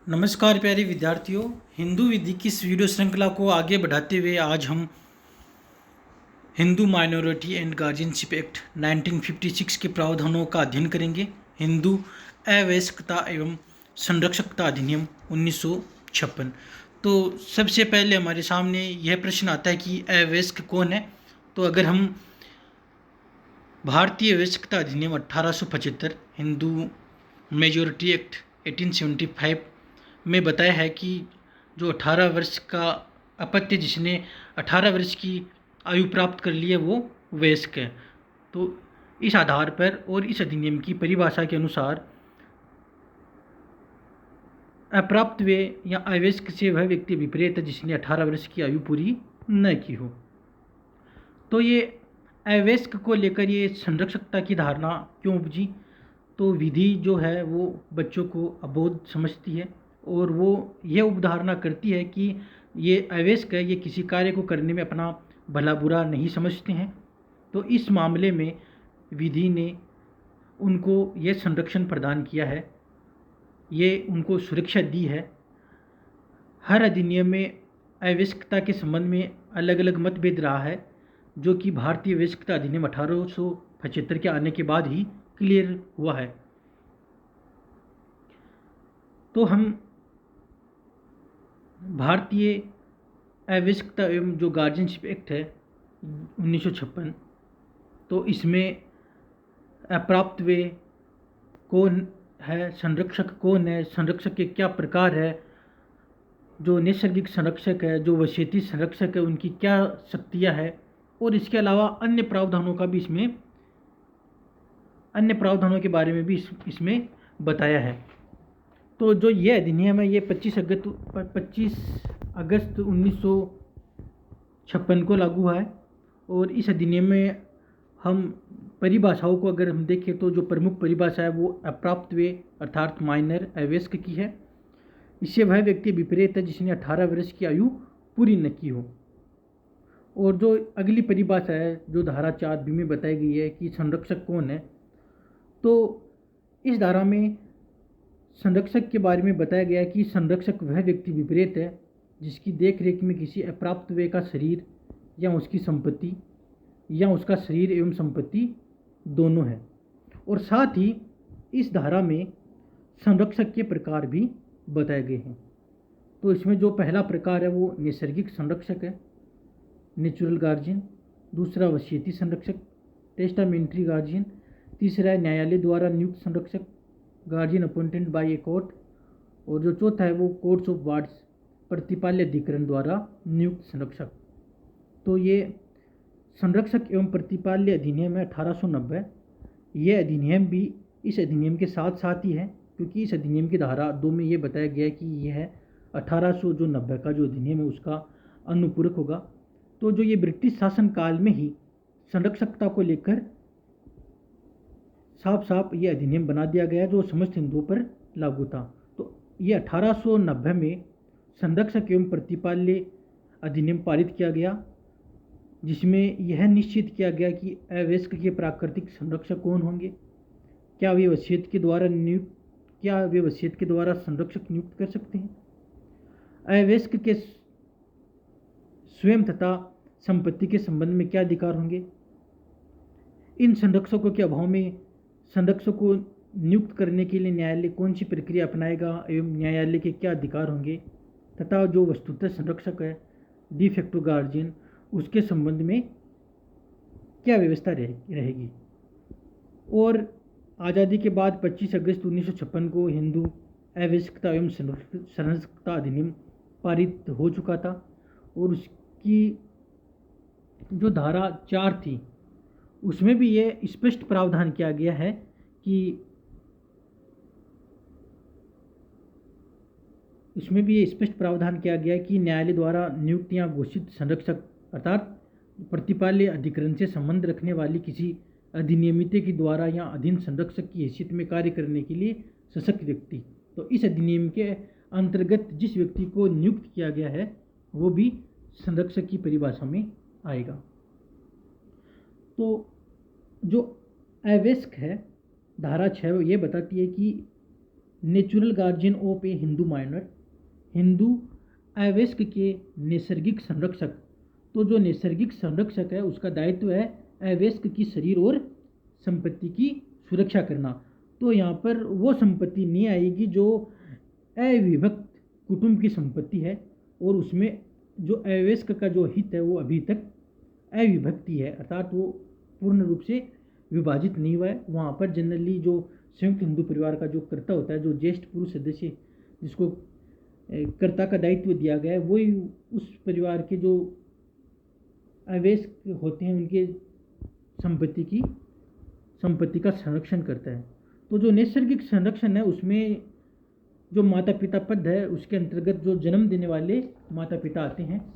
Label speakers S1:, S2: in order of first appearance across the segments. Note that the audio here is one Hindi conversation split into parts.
S1: नमस्कार प्यारे विद्यार्थियों। हिंदू विधि की इस वीडियो श्रृंखला को आगे बढ़ाते हुए आज हम Hindu minority and guardianship act 1956 के प्रावधानों का अध्ययन करेंगे। हिंदू अवयस्कता एवं संरक्षकता अधिनियम 1956। तो सबसे पहले हमारे सामने यह प्रश्न आता है कि अवयस्क कौन है। तो अगर हम भारतीय अवयस्कता अधिनियम 1875 हिंदू मेजोरिटी एक्ट 1875 में बताया है कि जो 18 वर्ष का अपत्य जिसने 18 वर्ष की आयु प्राप्त कर ली है वो वयस्क है। तो इस आधार पर और इस अधिनियम की परिभाषा के अनुसार अप्राप्त वे या अवयस्क से वह व्यक्ति विपरीत है जिसने 18 वर्ष की आयु पूरी न की हो। तो ये अवयस्क को लेकर ये संरक्षकता की धारणा क्यों उपजी। तो विधि जो है वो बच्चों को अबोध समझती है और वो ये उपधारणा करती है कि ये अवयस्क है, ये किसी कार्य को करने में अपना भला बुरा नहीं समझते हैं। तो इस मामले में विधि ने उनको ये संरक्षण प्रदान किया है, ये उनको सुरक्षा दी है। हर अधिनियम में अवयस्कता के संबंध में अलग अलग मतभेद रहा है, जो कि भारतीय अवयस्कता अधिनियम 1875 के आने के बाद ही क्लियर हुआ है। तो हम भारतीय अवयस्कता एवं जो गार्जियनशिप एक्ट है 1956, तो इसमें अप्राप्त वे कौन है, संरक्षक कौन है, संरक्षक के क्या प्रकार है, जो नैसर्गिक संरक्षक है, जो वसीयती संरक्षक है, उनकी क्या शक्तियाँ है, और इसके अलावा अन्य प्रावधानों के बारे में भी इसमें बताया है। तो जो ये अधिनियम है ये 25 अगस्त 1956 को लागू हुआ है। और इस अधिनियम में हम परिभाषाओं को अगर हम देखें तो जो प्रमुख परिभाषा है वो अप्राप्त वे अर्थात माइनर अवयस्क की है। इससे वह व्यक्ति विपरीत है जिसने 18 वर्ष की आयु पूरी न की हो। और जो अगली परिभाषा है जो धारा 4B में बताई गई है कि संरक्षक कौन है, तो इस धारा में संरक्षक के बारे में बताया गया है कि संरक्षक वह व्यक्ति विपरीत है जिसकी देख रेख में किसी अप्राप्त वे का शरीर या उसकी संपत्ति या उसका शरीर एवं संपत्ति दोनों है। और साथ ही इस धारा में संरक्षक के प्रकार भी बताए गए हैं। तो इसमें जो पहला प्रकार है वो नैसर्गिक संरक्षक है, नेचुरल गार्जियन। दूसरा वसीयती संरक्षक, टेस्टामेंट्री गार्जियन। तीसरा है न्यायालय द्वारा नियुक्त संरक्षक, guardian appointed by a court. और जो चौथा है वो कोर्ट्स ऑफ वार्ड्स, प्रतिपाल्य अधिकरण द्वारा नियुक्त संरक्षक। तो ये संरक्षक एवं प्रतिपाल्य अधिनियम है 1890। ये अधिनियम भी इस अधिनियम के साथ साथ ही है, क्योंकि इस अधिनियम की धारा 2 में ये बताया गया है कि यह 1890 का जो अधिनियम है उसका अनुपूरक होगा। तो जो ये ब्रिटिश शासन काल में ही संरक्षकता को लेकर साफ साफ ये अधिनियम बना दिया गया जो समस्त हिंदुओं पर लागू था। तो ये 1890 में संरक्षक एवं प्रतिपाल्य अधिनियम पारित किया गया, जिसमें यह निश्चित किया गया कि अवयस्क के प्राकृतिक संरक्षक कौन होंगे, क्या वे वसीयत के द्वारा संरक्षक नियुक्त कर सकते हैं, अवयस्क के स्वयं तथा संपत्ति के संबंध में क्या अधिकार होंगे, इन संरक्षकों के अभाव में संरक्षक को नियुक्त करने के लिए न्यायालय कौन सी प्रक्रिया अपनाएगा एवं न्यायालय के क्या अधिकार होंगे, तथा जो वस्तुतः संरक्षक है डी फैक्टो गार्जियन उसके संबंध में क्या व्यवस्था रहेगी। और आज़ादी के बाद 25 अगस्त 1956 को हिंदू अवयस्कता एवं संरक्षकता अधिनियम पारित हो चुका था। और उसकी जो धारा 4 थी उसमें भी ये स्पष्ट प्रावधान किया गया है कि न्यायालय द्वारा नियुक्त या घोषित संरक्षक अर्थात प्रतिपाल्य अधिकरण से संबंध रखने वाली किसी अधिनियमित के द्वारा या अधीन संरक्षक की हैसियत में कार्य करने के लिए सशक्त व्यक्ति, तो इस अधिनियम के अंतर्गत जिस व्यक्ति को नियुक्त किया गया है वो भी संरक्षक की परिभाषा में आएगा। तो जो अवयस्क है धारा 6 ये बताती है कि natural guardian of a Hindu minor, Hindu अवयस्क के नैसर्गिक संरक्षक। तो जो नैसर्गिक संरक्षक है उसका दायित्व है अवयस्क की शरीर और संपत्ति की सुरक्षा करना। तो यहाँ पर वो संपत्ति नहीं आएगी जो अविभक्त कुटुंब की संपत्ति है, और उसमें जो अवयस्क का जो हित है वो अभी तक अविभक्ति है, अर्थात वो पूर्ण रूप से विभाजित नहीं हुआ है। वहाँ पर जनरली जो संयुक्त हिंदू परिवार का जो कर्ता होता है, जो ज्येष्ठ पुरुष सदस्य जिसको कर्ता का दायित्व दिया गया है, वही उस परिवार के जो अवयस्क होते हैं उनके संपत्ति का संरक्षण करता है। तो जो नैसर्गिक संरक्षण है उसमें जो माता पिता पद है उसके अंतर्गत जो जन्म देने वाले माता पिता आते हैं।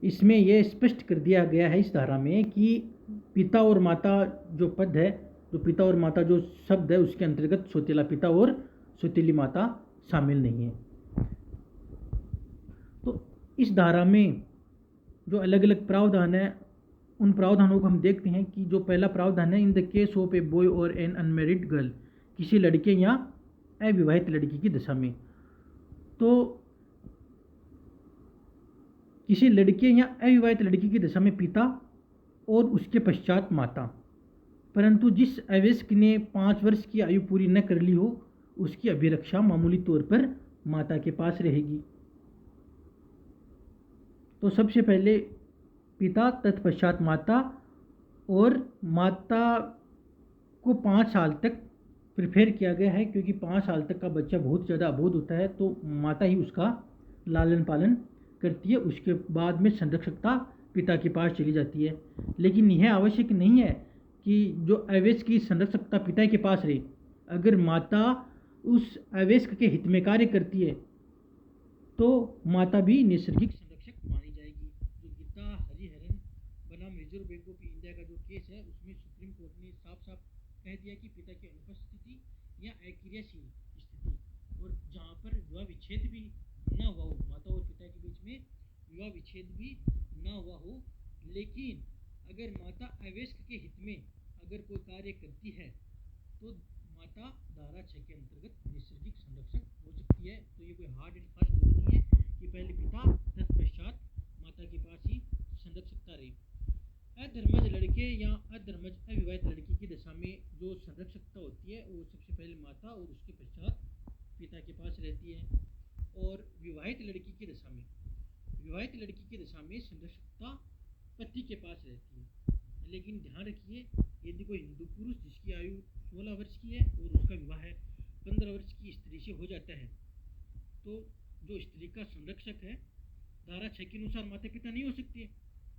S1: इसमें यह स्पष्ट कर दिया गया है इस धारा में कि पिता और माता जो पद है, जो पिता और माता जो शब्द है उसके अंतर्गत सौतेला पिता और सौतेली माता शामिल नहीं है। तो इस धारा में जो अलग अलग प्रावधान है उन प्रावधानों को हम देखते हैं कि जो पहला प्रावधान है, in the case of a boy और एन अनमेरिड गर्ल, किसी लड़के या अविवाहित लड़की की दशा में। तो किसी लड़के या अविवाहित लड़की की दशा में पिता और उसके पश्चात माता, परंतु जिस अवयस्क ने 5 वर्ष की आयु पूरी न कर ली हो उसकी अभिरक्षा मामूली तौर पर माता के पास रहेगी। तो सबसे पहले पिता, तत्पश्चात माता, और माता को 5 साल तक प्रिफेयर किया गया है क्योंकि 5 साल तक का बच्चा बहुत ज़्यादा अबोध होता है, तो माता ही उसका लालन पालन करती है। उसके बाद में संरक्षकता पिता के पास चली जाती है। लेकिन यह आवश्यक नहीं है कि जो अवयस्क की संरक्षकता पिता के पास रहे। अगर माता उस अवयस्क के हित में कार्य करती है तो माता भी नैसर्गिक संरक्षक मानी जाएगी। जो गीता हरिहरन बनाम रिजर्व बैंक ऑफ इंडिया का जो केस है उसमें सुप्रीम कोर्ट ने साफ साफ कह दिया कि पिता की अनुपस्थिति या अक्रियाशील स्थिति, और जहाँ पर विवाह विच्छेद भी ना हुआ हो, माता और पिता के बीच में विवाह विच्छेद भी ना हुआ हो, लेकिन अगर माता अवयस्क के हित में अगर कोई कार्य करती है तो माता धारा 6 के अंतर्गत नैसर्गिक संरक्षक हो सकती है। तो ये कोई हार्ड एंड फास्ट रूल नहीं है कि पहले पिता तत्पश्चात माता के पास ही संरक्षकता रही। अधर्मज लड़के या अधर्मज अविवाहित लड़की की दशा में जो संरक्षकता होती है वो सबसे पहले माता और उसके पश्चात पिता के पास रहती है। और विवाहित लड़की की दशा में संरक्षकता पति के पास रहती है। लेकिन ध्यान रखिए, यदि कोई हिंदू पुरुष जिसकी आयु 16 वर्ष की है और उसका विवाह 15 वर्ष की स्त्री से हो जाता है, तो जो स्त्री का संरक्षक है धारा 6 के अनुसार माता पिता नहीं हो सकते,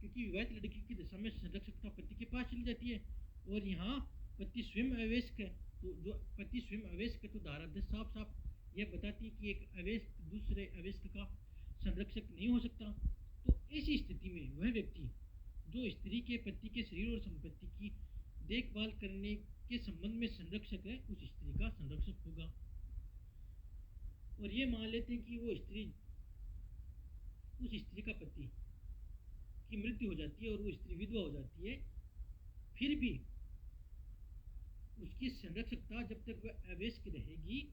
S1: क्योंकि विवाहित लड़की की दशा में संरक्षकता पति के पास चली जाती है। और यहाँ पति स्वयं अवयस्क है, तो जो पति स्वयं अवयस्क है तो धारा 10 साफ साफ यह बताती है कि एक अवयस्क दूसरे अवयस्क का संरक्षक नहीं हो सकता। तो ऐसी स्थिति में वह व्यक्ति जो स्त्री के पति के शरीर और संपत्ति की देखभाल करने के संबंध में संरक्षक है उस स्त्री का संरक्षक होगा। और ये मान लेते हैं कि वो उस स्त्री का पति की मृत्यु हो जाती है और वो स्त्री विधवा हो जाती है, फिर भी उसकी संरक्षकता जब तक वह अवयस्क रहेगी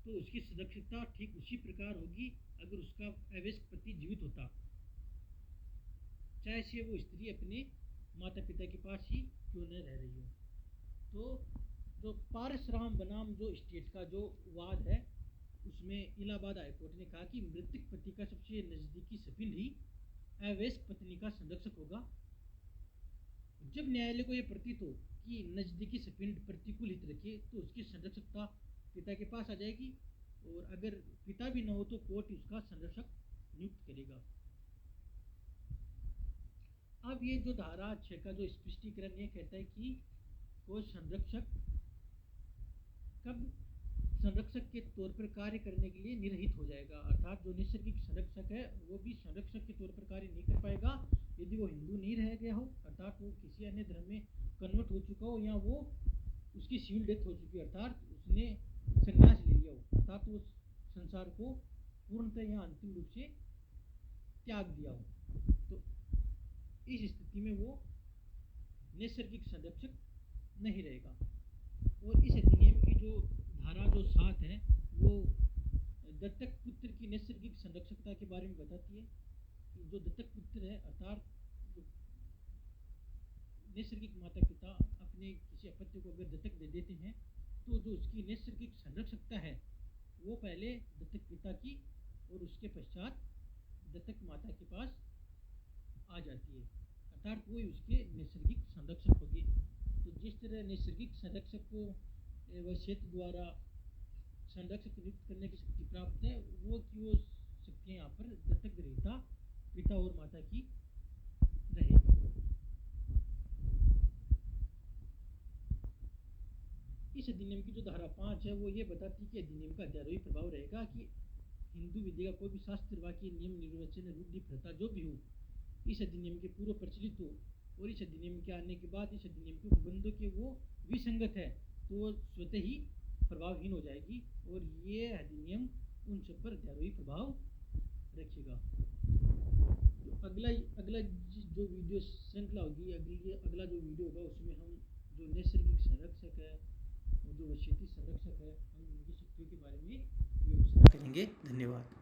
S1: तो उसकी संरक्षकता ठीक उसी प्रकार होगी अगर उसका अवयस्क पति जीवित होता, चाहे से वो स्त्री अपने माता पिता के पास ही क्यों न रह रही हो। तो जो पारसराम बनाम जो स्टेट का जो वाद है उसमें इलाहाबाद हाईकोर्ट ने कहा कि मृतक पति का सबसे नजदीकी सपिंड ही अवयस्क पत्नी का संरक्षक होगा। जब न्यायालय को यह प्रतीत हो कि नजदीकी सपिंड प्रतिकूल हित रखे तो उसकी संरक्षकता पिता के पास आ जाएगी, और अगर पिता भी न हो तो कोर्ट उसका संरक्षक नियुक्त करेगा। अब ये जो धारा 6 का जो स्पष्टीकरण ये कहता है कि कोई संरक्षक कब संरक्षक के तौर पर कार्य करने के लिए निरहित हो जाएगा, अर्थात जो नैसर्गिक संरक्षक है वो भी संरक्षक के तौर पर कार्य नहीं कर पाएगा यदि वो हिंदू नहीं रह गया हो, अर्थात वो किसी अन्य धर्म में कन्वर्ट हो चुका हो या वो उसकी सिविल डेथ हो चुकी है, अर्थात उसने संन्यास ले लिया हो, अर्थात वो संसार को पूर्णतः या अंतिम रूप से त्याग दिया हो। तो इस स्थिति में वो नैसर्गिक संरक्षक नहीं रहेगा। और इस अधिनियम की जो धारा जो 7 है वो दत्तक पुत्र की नैसर्गिक संरक्षकता के बारे में बताती है कि जो दत्तक पुत्र है अर्थात जो नैसर्गिक माता पिता अपने किसी अपत्य को अगर दत्तक दे देते हैं तो जो उसकी नैसर्गिक संरक्षकता है वो पहले दत्तक पिता की और उसके पश्चात दत्तक माता के पास आ जाती है, अर्थात वो उसके नैसर्गिक संरक्षक होगी। तो जिस तरह नैसर्गिक संरक्षक को वह क्षेत्र द्वारा संरक्षक नियुक्त करने की शक्ति प्राप्त है, वो शक्तियाँ यहाँ पर दत्तक ग्रहीता पिता और माता की रहेगी। इस अधिनियम की जो धारा 5 है वो ये बताती है कि अधिनियम का धारावी प्रभाव रहेगा कि हिंदू विधि का कोई भी शास्त्र वाक्य नियम निर्वचन रूढ़ि प्रथा जो भी हो इस अधिनियम के पूर्व प्रचलित हो और इस अधिनियम के आने के बाद इस अधिनियम के उपबंधों के वो विसंगत है तो वो स्वतः ही प्रभावहीन हो जाएगी और ये अधिनियम उन सब पर धारावी प्रभाव रखेगा। तो अगला जो वीडियो श्रृंखला होगी, अगला जो वीडियो होगा उसमें हम जो नैसर्गिक संरक्षक है और जो वशीयती संरक्षक है हम उनकी शक्तियों के बारे में विवेचना करेंगे। धन्यवाद।